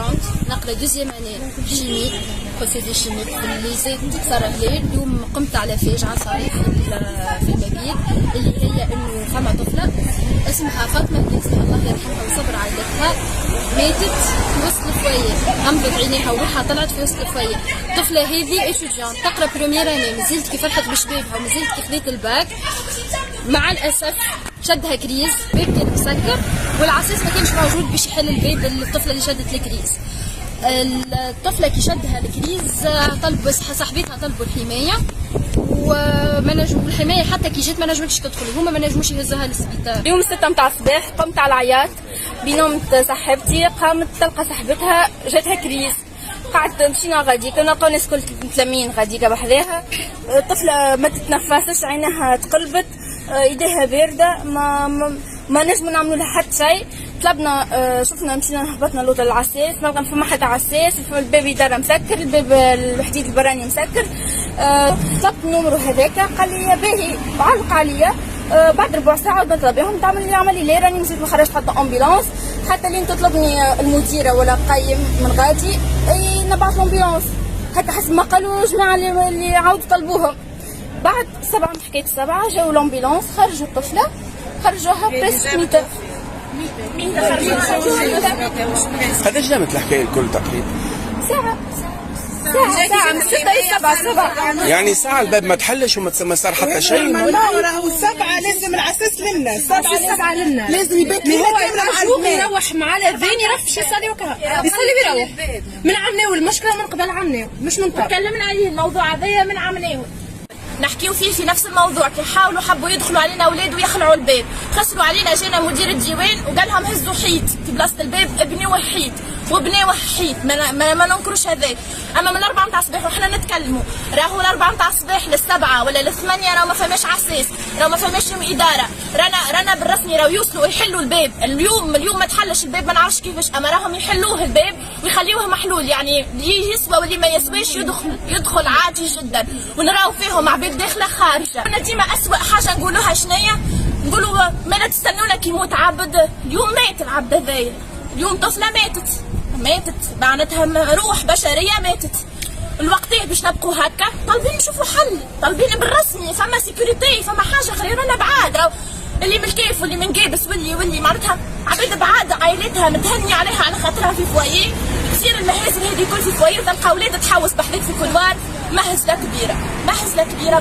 étudiante ناقله دوزيام اني شيمي بروسيدي شيميك في الليسي صار هلال. اليوم قمت على فاجعه صارت في المبيت اللي هي انه فما طفله اسمها فاطمه اسمها الله يرحمها ويصبر عائلتها ماتت في وسط الفويه، غمضت عينيها وروحها طلعت في وسط الفويه. الطفله هذه ايتوديانت تقرا بريمير اني، مازلت كيف فرحت بشبابها ومازلت كيف خذيت الباك. مع الاسف شدها كريز، الباب كان مسكر والعساس ما كانش موجود باش يحل الباب للطفله اللي شدت الكريز. الطفله كي شدها الكريز طلبوا صاحبتها طلبوا الحمايه وما نجموا الحمايه حتى كي جات ما نجمتش تدخل، هما ما نجموش يهزوها للسبيطار. اليوم 6 متاع الصباح قمت على العياط بنومة صاحبتي، قامت تلقى صاحبتها جاتها كريز. قعدت مشينا غادي كنا نلقاو ناس كل متلمين غاديكا بحذاها. الطفله ما تتنفسش، عينها تقلبت، ايديها بارده، ما نجموا نعملوا لها حتى شيء. طلبنا شفنا مشينا هبطنا لوطا العساس، نلقى فما حتى عساس، الباب يدار مسكر، الباب الحديد البراني مسكر. طلبت النمرو هذاك قال لي باهي، علق عليا. بعد ربع ساعه نطلب بهم تعمل لي عملي لي راني مشيت ما خرجت حتى امبيلونس، حتى لين تطلبني المديره ولا قايم من غادي نبعث الامبيلونس، حتى حسب ما قالوا الجماعه اللي عاودوا طلبوهم. بعد 7 حكايه 7 جاوا الامبيلونس، خرجوا الطفله، خرجوها بريسك ميتر. قداش دامت الحكايه الكل تقريبا؟ ساعه من 6 ل 7 يعني ساعه الباب ما تحلش وما صار حتى شيء. راهو 7 لازم العساس لنا، 7 لنا لازم يبات لنا كامل. يروح مع الاذان يرفش يصلي وكا يصلي ويروح. من عمناو المشكله من قبل عمناو مش من طرف. تكلمنا عليه الموضوع هذايا من عمناو، نحكيو فيه في نفس الموضوع. كي حاولوا حبوا يدخلوا علينا اولاد ويخلعوا الباب، خسروا علينا. جانا مدير الديوان وقال لهم هزوا حيط في بلاصه الباب، ابنيوه حيط وبناوه حيط، ما ننكروش هذاك. اما من 4 متاع الصباح وحنا نتكلموا، راهو 4 متاع الصباح ل7 ولا ل8 راهو ما فماش عساس، راهو ما فماش اداره. رانا بالرسمي راهو يوصلوا يحلوا الباب. اليوم ما تحلش الباب، ما نعرفش كيفاش، اما راهم يحلوه الباب ويخليوه محلول. يعني اللي يسوى واللي ما يسواش يدخل عادي جدا، ونراو فيهم عباد داخله خارجه. انا ديما اسوء حاجه نقولوها شنيا؟ نقولوا ما تستنونا كي يموت عبد. اليوم مات العبد هذايا، اليوم طفله ماتت معناتها روح بشريه ماتت. الوقتيه باش نبقوا هكا؟ طالبين نشوفوا حل، طالبين بالرسمي، فما سيكوريتي، فما حاجه اخرى. رانا بعاد، راهو اللي من الكيف واللي من قابس واللي معناتها عباد بعاد، عائلتها متهنيه عليها على خاطرها في فوايي. تصير المهازل هذه كل في فوايي، تلقى اولاد تحوس بحذاك في كولوار. مهزله كبيره برشا.